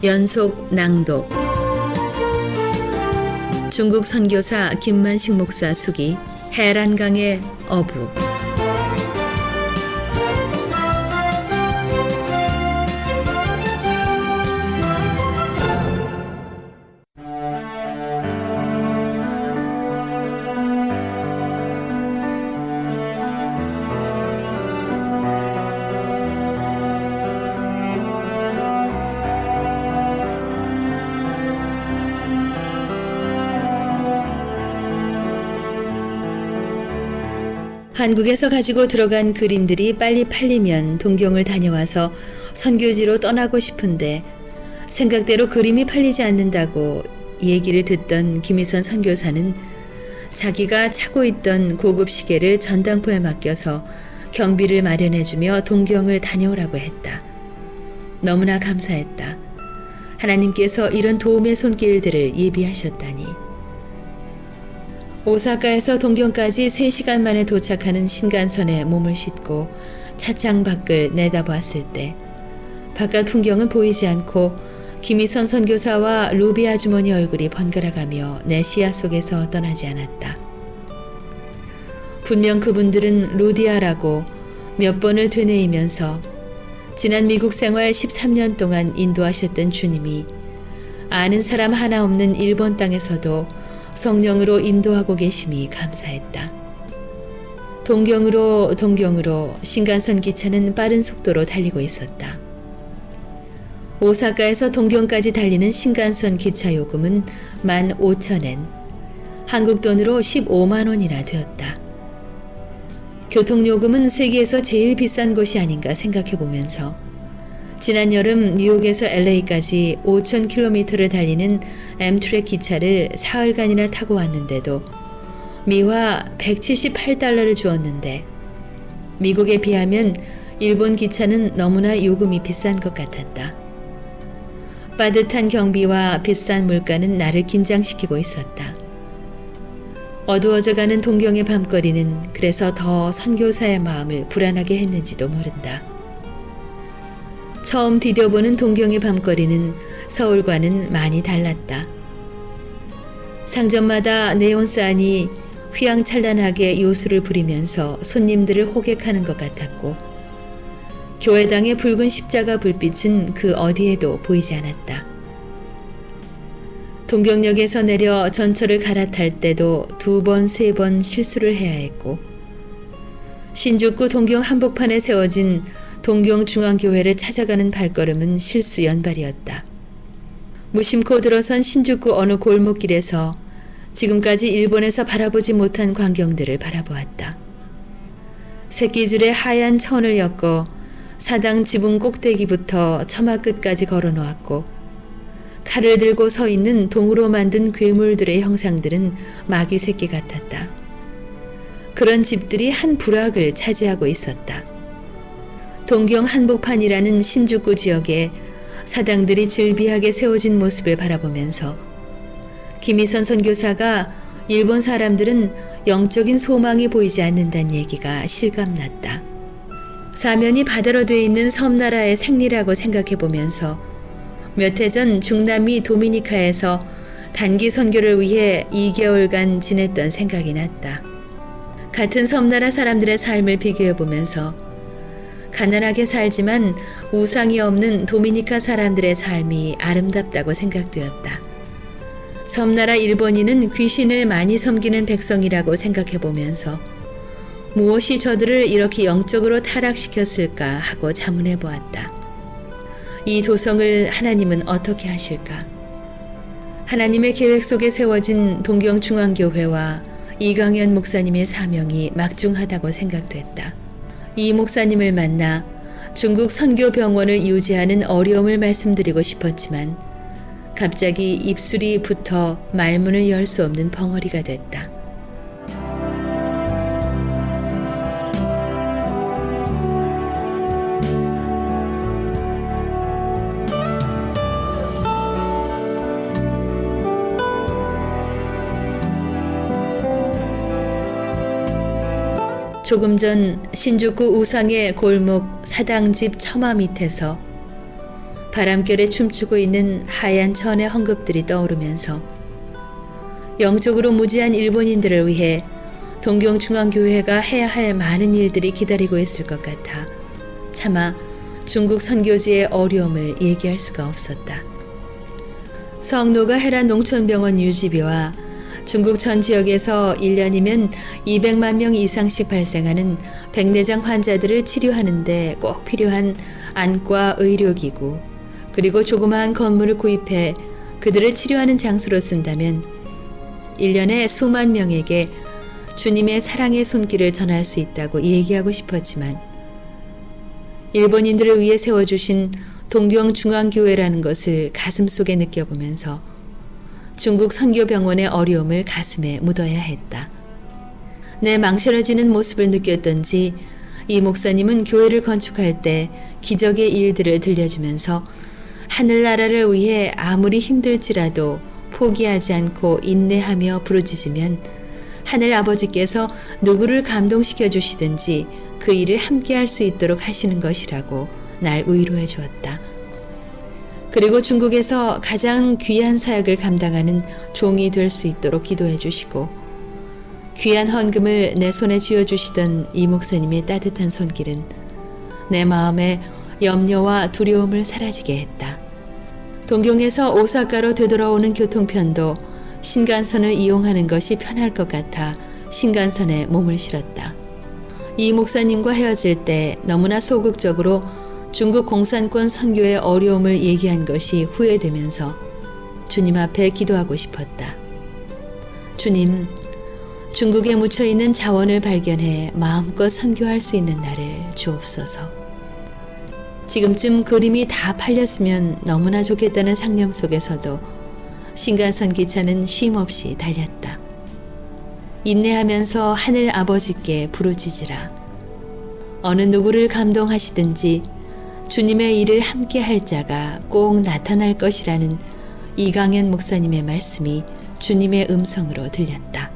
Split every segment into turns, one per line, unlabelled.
연속 낭독. 중국 선교사 김만식 목사 수기 해란강의 어부. 한국에서 가지고 들어간 그림들이 빨리 팔리면 동경을 다녀와서 선교지로 떠나고 싶은데 생각대로 그림이 팔리지 않는다고 얘기를 듣던 김희선 선교사는 자기가 차고 있던 고급 시계를 전당포에 맡겨서 경비를 마련해주며 동경을 다녀오라고 했다. 너무나 감사했다. 하나님께서 이런 도움의 손길들을 예비하셨다니. 오사카에서 동경까지 3시간 만에 도착하는 신간선에 몸을 싣고 차창 밖을 내다보았을 때 바깥 풍경은 보이지 않고 김희선 선교사와 루비 아주머니 얼굴이 번갈아가며 내 시야 속에서 떠나지 않았다. 분명 그분들은 루디아라고 몇 번을 되뇌이면서 지난 미국 생활 13년 동안 인도하셨던 주님이 아는 사람 하나 없는 일본 땅에서도 성령으로 인도하고 계심이 감사했다. 동경으로 신간선 기차는 빠른 속도로 달리고 있었다. 오사카에서 동경까지 달리는 신간선 기차 요금은 15,000엔, 한국 돈으로 15만 원이나 되었다. 교통요금은 세계에서 제일 비싼 곳이 아닌가 생각해보면서 지난 여름 뉴욕에서 LA까지 5,000km를 달리는 엠트랙 기차를 사흘간이나 타고 왔는데도 미화 178달러를 주었는데 미국에 비하면 일본 기차는 너무나 요금이 비싼 것 같았다. 빠듯한 경비와 비싼 물가는 나를 긴장시키고 있었다. 어두워져가는 동경의 밤거리는 그래서 더 선교사의 마음을 불안하게 했는지도 모른다. 처음 디뎌보는 동경의 밤거리는 서울과는 많이 달랐다. 상점마다 네온사인이 휘황찬란하게 요술을 부리면서 손님들을 호객하는 것 같았고 교회당의 붉은 십자가 불빛은 그 어디에도 보이지 않았다. 동경역에서 내려 전철을 갈아탈 때도 2번, 3번 실수를 해야 했고 신주쿠 동경 한복판에 세워진 동경중앙교회를 찾아가는 발걸음은 실수 연발이었다. 무심코 들어선 신주쿠 어느 골목길에서 지금까지 일본에서 바라보지 못한 광경들을 바라보았다. 새끼줄에 하얀 천을 엮어 사당 지붕 꼭대기부터 처마 끝까지 걸어놓았고 칼을 들고 서 있는 동으로 만든 괴물들의 형상들은 마귀 새끼 같았다. 그런 집들이 한 부락을 차지하고 있었다. 동경 한복판이라는 신주쿠 지역에 사당들이 즐비하게 세워진 모습을 바라보면서 김희선 선교사가 일본 사람들은 영적인 소망이 보이지 않는다는 얘기가 실감났다. 사면이 바다로 돼 있는 섬나라의 생리라고 생각해보면서 몇 해 전 중남미 도미니카에서 단기 선교를 위해 2개월간 지냈던 생각이 났다. 같은 섬나라 사람들의 삶을 비교해보면서 가난하게 살지만 우상이 없는 도미니카 사람들의 삶이 아름답다고 생각되었다. 섬나라 일본인은 귀신을 많이 섬기는 백성이라고 생각해보면서 무엇이 저들을 이렇게 영적으로 타락시켰을까 하고 자문해 보았다. 이 도성을 하나님은 어떻게 하실까? 하나님의 계획 속에 세워진 동경중앙교회와 이강현 목사님의 사명이 막중하다고 생각됐다. 이 목사님을 만나 중국 선교병원을 유지하는 어려움을 말씀드리고 싶었지만 갑자기 입술이 붙어 말문을 열 수 없는 벙어리가 됐다. 조금 전 신주쿠 우상의 골목 사당집 처마 밑에서 바람결에 춤추고 있는 하얀 천의 헝겊들이 떠오르면서 영적으로 무지한 일본인들을 위해 동경중앙교회가 해야 할 많은 일들이 기다리고 있을 것 같아 차마 중국 선교지의 어려움을 얘기할 수가 없었다. 성노가 헤란 농촌병원 유지비와 중국 전 지역에서 1년이면 200만 명 이상씩 발생하는 백내장 환자들을 치료하는데 꼭 필요한 안과 의료기구, 그리고 조그마한 건물을 구입해 그들을 치료하는 장소로 쓴다면 1년에 수만 명에게 주님의 사랑의 손길을 전할 수 있다고 얘기하고 싶었지만 일본인들을 위해 세워주신 동경중앙교회라는 것을 가슴속에 느껴보면서 중국 선교병원의 어려움을 가슴에 묻어야 했다. 내 망설여지는 모습을 느꼈던지 이 목사님은 교회를 건축할 때 기적의 일들을 들려주면서 하늘나라를 위해 아무리 힘들지라도 포기하지 않고 인내하며 부르짖으면 하늘 아버지께서 누구를 감동시켜 주시든지 그 일을 함께 할 수 있도록 하시는 것이라고 날 위로해 주었다. 그리고 중국에서 가장 귀한 사역을 감당하는 종이 될 수 있도록 기도해 주시고 귀한 헌금을 내 손에 쥐어주시던 이 목사님의 따뜻한 손길은 내 마음에 염려와 두려움을 사라지게 했다. 동경에서 오사카로 되돌아오는 교통편도 신간선을 이용하는 것이 편할 것 같아 신간선에 몸을 실었다. 이 목사님과 헤어질 때 너무나 소극적으로 중국 공산권 선교의 어려움을 얘기한 것이 후회되면서 주님 앞에 기도하고 싶었다. 주님, 중국에 묻혀있는 자원을 발견해 마음껏 선교할 수 있는 날을 주옵소서. 지금쯤 그림이 다 팔렸으면 너무나 좋겠다는 상념 속에서도 신간선 기차는 쉼없이 달렸다. 인내하면서 하늘 아버지께 부르짖으라. 어느 누구를 감동하시든지 주님의 일을 함께 할 자가 꼭 나타날 것이라는 이강현 목사님의 말씀이 주님의 음성으로 들렸다.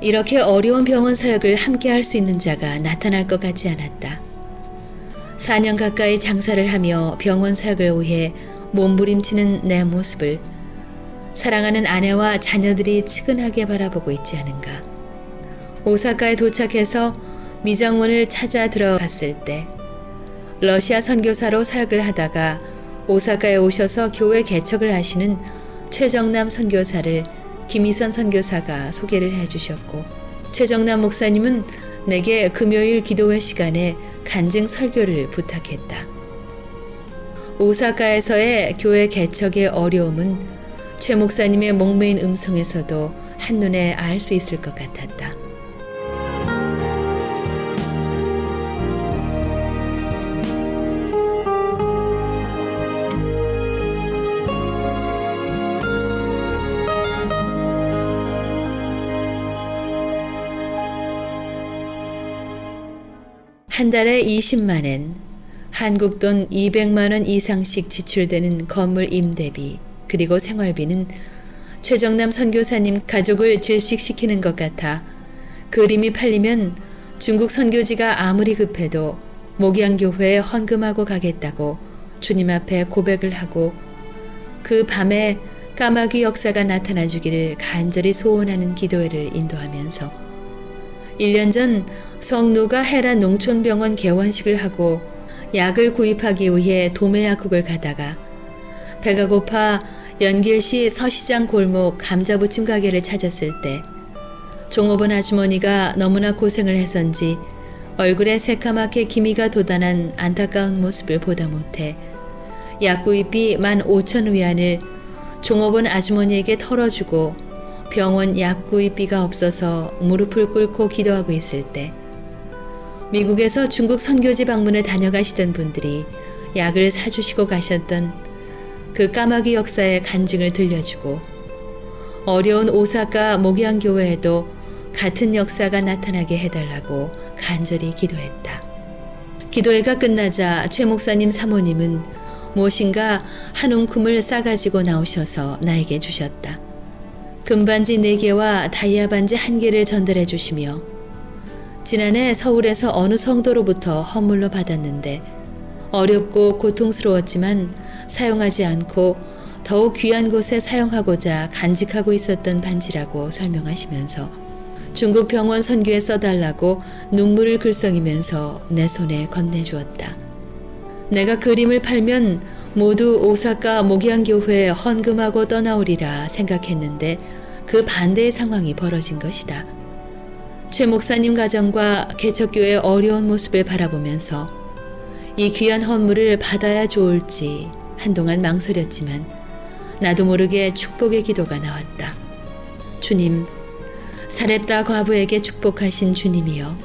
이렇게 어려운 병원 사역을 함께 할 수 있는 자가 나타날 것 같지 않았다. 4년 가까이 장사를 하며 병원 사역을 위해 몸부림치는 내 모습을 사랑하는 아내와 자녀들이 측은하게 바라보고 있지 않은가. 오사카에 도착해서 미장원을 찾아 들어갔을 때 러시아 선교사로 사역을 하다가 오사카에 오셔서 교회 개척을 하시는 최정남 선교사를 김희선 선교사가 소개를 해주셨고 최정남 목사님은 내게 금요일 기도회 시간에 간증 설교를 부탁했다. 오사카에서의 교회 개척의 어려움은 최 목사님의 목매인 음성에서도 한눈에 알 수 있을 것 같았다. 한 달에 20만엔, 한국 돈 200만 원 이상씩 지출되는 건물 임대비, 그리고 생활비는 최정남 선교사님 가족을 질식시키는 것 같아 그림이 팔리면 중국 선교지가 아무리 급해도 목양교회에 헌금하고 가겠다고 주님 앞에 고백을 하고 그 밤에 까마귀 역사가 나타나 주기를 간절히 소원하는 기도회를 인도하면서 1년 전 성노가 헤란 농촌병원 개원식을 하고 약을 구입하기 위해 도매약국을 가다가 배가 고파 연길시 서시장 골목 감자부침 가게를 찾았을 때 종업원 아주머니가 너무나 고생을 해서인지 얼굴에 새까맣게 기미가 돋아난 안타까운 모습을 보다 못해 약구입비 15,000위안을 종업원 아주머니에게 털어주고 병원 약구입비가 없어서 무릎을 꿇고 기도하고 있을 때 미국에서 중국 선교지 방문을 다녀가시던 분들이 약을 사주시고 가셨던 그 까마귀 역사의 간증을 들려주고 어려운 오사카 목양교회에도 같은 역사가 나타나게 해달라고 간절히 기도했다. 기도회가 끝나자 최 목사님 사모님은 무엇인가 한 움큼을 싸가지고 나오셔서 나에게 주셨다. 금반지 4개와 다이아 반지 1개를 전달해 주시며 지난해 서울에서 어느 성도로부터 헌물로 받았는데 어렵고 고통스러웠지만 사용하지 않고 더욱 귀한 곳에 사용하고자 간직하고 있었던 반지라고 설명하시면서 중국 병원 선교에 써달라고 눈물을 글썽이면서 내 손에 건네주었다. 내가 그림을 팔면 모두 오사카 목양교회에 헌금하고 떠나오리라 생각했는데 그 반대의 상황이 벌어진 것이다. 최 목사님 가정과 개척교회의 어려운 모습을 바라보면서 이 귀한 헌물을 받아야 좋을지 한동안 망설였지만 나도 모르게 축복의 기도가 나왔다. 주님, 사렙다 과부에게 축복하신 주님이여,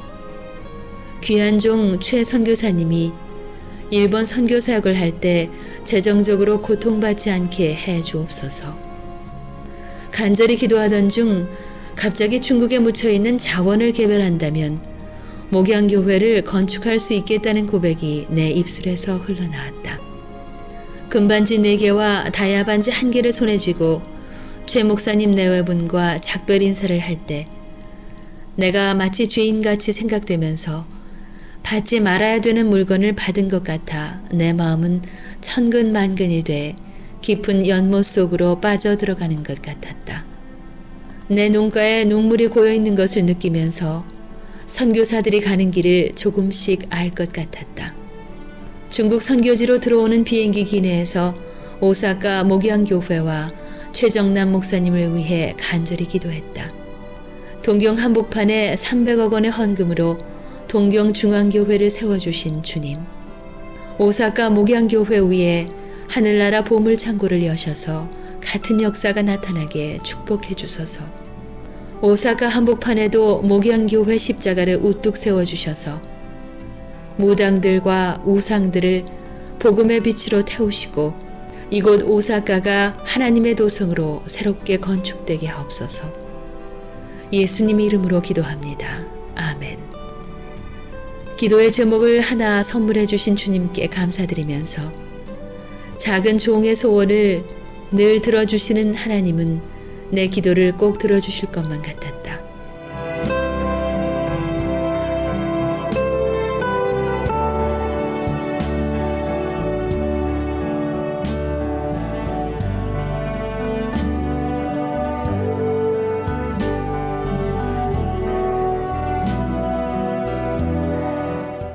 귀한 종 최 선교사님이 일본 선교 사역을 할 때 재정적으로 고통받지 않게 해 주옵소서. 간절히 기도하던 중 갑자기 중국에 묻혀있는 자원을 개별한다면 목양교회를 건축할 수 있겠다는 고백이 내 입술에서 흘러나왔다. 금반지 4개와 다이아 반지 1개를 손에 쥐고 최 목사님 내외분과 작별 인사를 할 때 내가 마치 죄인같이 생각되면서 받지 말아야 되는 물건을 받은 것 같아 내 마음은 천근만근이 돼 깊은 연못 속으로 빠져들어가는 것 같았다. 내 눈가에 눈물이 고여있는 것을 느끼면서 선교사들이 가는 길을 조금씩 알 것 같았다. 중국 선교지로 들어오는 비행기 기내에서 오사카 목양교회와 최정남 목사님을 위해 간절히 기도했다. 동경 한복판에 300억 원의 헌금으로 동경중앙교회를 세워주신 주님, 오사카 목양교회 위에 하늘나라 보물창고를 여셔서 같은 역사가 나타나게 축복해 주소서. 오사카 한복판에도 목양교회 십자가를 우뚝 세워주셔서 무당들과 우상들을 복음의 빛으로 태우시고 이곳 오사카가 하나님의 도성으로 새롭게 건축되게 하옵소서. 예수님 이름으로 기도합니다. 아멘. 기도의 제목을 하나 선물해 주신 주님께 감사드리면서 작은 종의 소원을 늘 들어주시는 하나님은 내 기도를 꼭 들어주실 것만 같았다.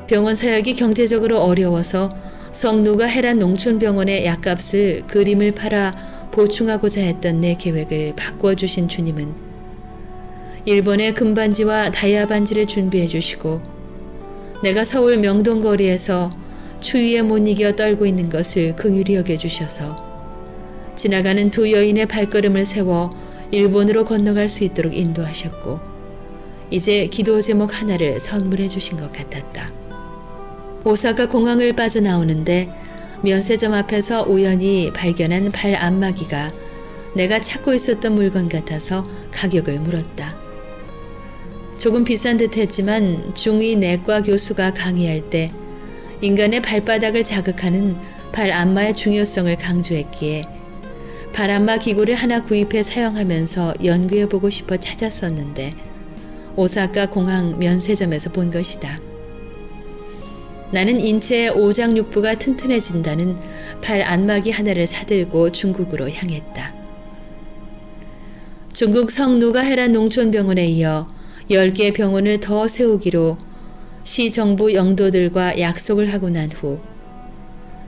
병원 사역이 경제적으로 어려워서 성누가 헤란 농촌병원의 약값을 그림을 팔아 보충하고자 했던 내 계획을 바꾸어 주신 주님은 일본의 금반지와 다이아 반지를 준비해 주시고 내가 서울 명동거리에서 추위에 못 이겨 떨고 있는 것을 긍휼히 여겨 주셔서 지나가는 두 여인의 발걸음을 세워 일본으로 건너갈 수 있도록 인도하셨고 이제 기도 제목 하나를 선물해 주신 것 같았다. 오사카 공항을 빠져나오는데 면세점 앞에서 우연히 발견한 발 안마기가 내가 찾고 있었던 물건 같아서 가격을 물었다. 조금 비싼 듯 했지만 중2 내과 교수가 강의할 때 인간의 발바닥을 자극하는 발 안마의 중요성을 강조했기에 발 안마 기구를 하나 구입해 사용하면서 연구해보고 싶어 찾았었는데 오사카 공항 면세점에서 본 것이다. 나는 인체의 오장육부가 튼튼해진다는 발 안마기 하나를 사들고 중국으로 향했다. 중국 성누가 헤란 농촌병원에 이어 10개의 병원을 더 세우기로 시정부 영도들과 약속을 하고 난 후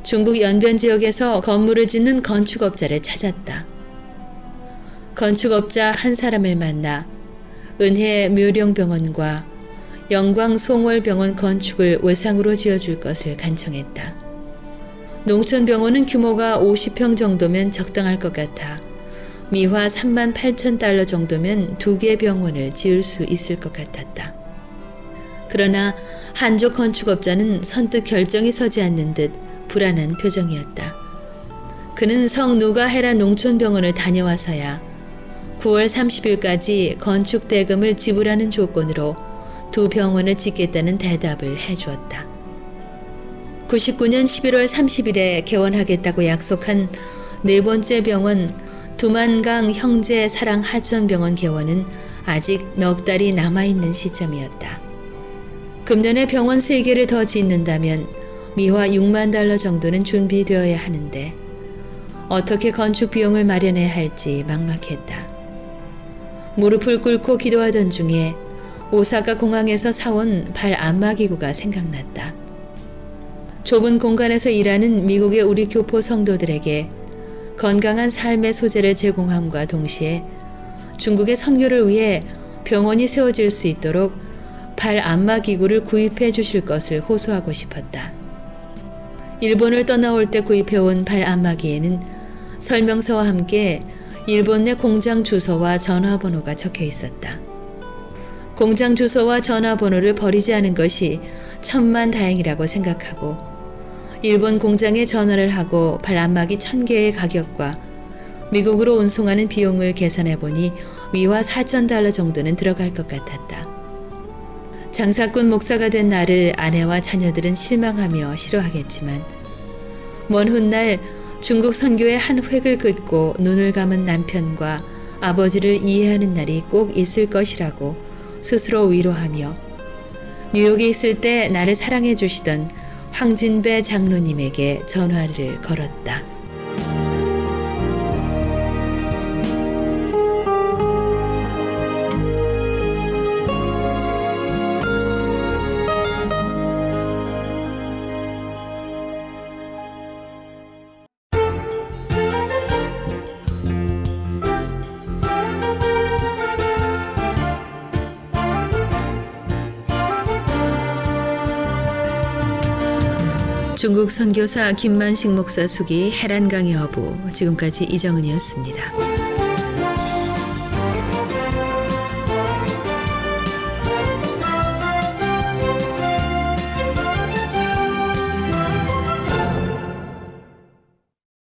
중국 연변 지역에서 건물을 짓는 건축업자를 찾았다. 건축업자 한 사람을 만나 은혜 묘령병원과 영광 송월병원 건축을 외상으로 지어줄 것을 간청했다. 농촌병원은 규모가 50평 정도면 적당할 것 같아 미화 38,000달러 정도면 2개의 병원을 지을 수 있을 것 같았다. 그러나 한족 건축업자는 선뜻 결정이 서지 않는 듯 불안한 표정이었다. 그는 성누가 헤란 농촌병원을 다녀와서야 9월 30일까지 건축 대금을 지불하는 조건으로 2 병원을 짓겠다는 대답을 해주었다. 99년 11월 30일에 개원하겠다고 약속한 4번째 병원 두만강 형제 사랑 하천병원 개원은 아직 넉 달이 남아있는 시점이었다. 금년에 병원 3개를 더 짓는다면 미화 6만 달러 정도는 준비되어야 하는데 어떻게 건축 비용을 마련해야 할지 막막했다. 무릎을 꿇고 기도하던 중에 오사카 공항에서 사온 발 안마기구가 생각났다. 좁은 공간에서 일하는 미국의 우리 교포 성도들에게 건강한 삶의 소재를 제공함과 동시에 중국의 선교를 위해 병원이 세워질 수 있도록 발 안마기구를 구입해 주실 것을 호소하고 싶었다. 일본을 떠나올 때 구입해온 발 안마기에는 설명서와 함께 일본 내 공장 주소와 전화번호가 적혀 있었다. 공장 주소와 전화번호를 버리지 않은 것이 천만다행이라고 생각하고 일본 공장에 전화를 하고 발 안마기 1000개의 가격과 미국으로 운송하는 비용을 계산해 보니 위와 4,000달러 정도는 들어갈 것 같았다. 장사꾼 목사가 된 나를 아내와 자녀들은 실망하며 싫어하겠지만 먼 훗날 중국 선교의 한 획을 긋고 눈을 감은 남편과 아버지를 이해하는 날이 꼭 있을 것이라고 스스로 위로하며 뉴욕에 있을 때 나를 사랑해 주시던 황진배 장로님에게 전화를 걸었다. 중국 선교사 김만식 목사 수기 해란강의 어부, 지금까지 이정은이었습니다.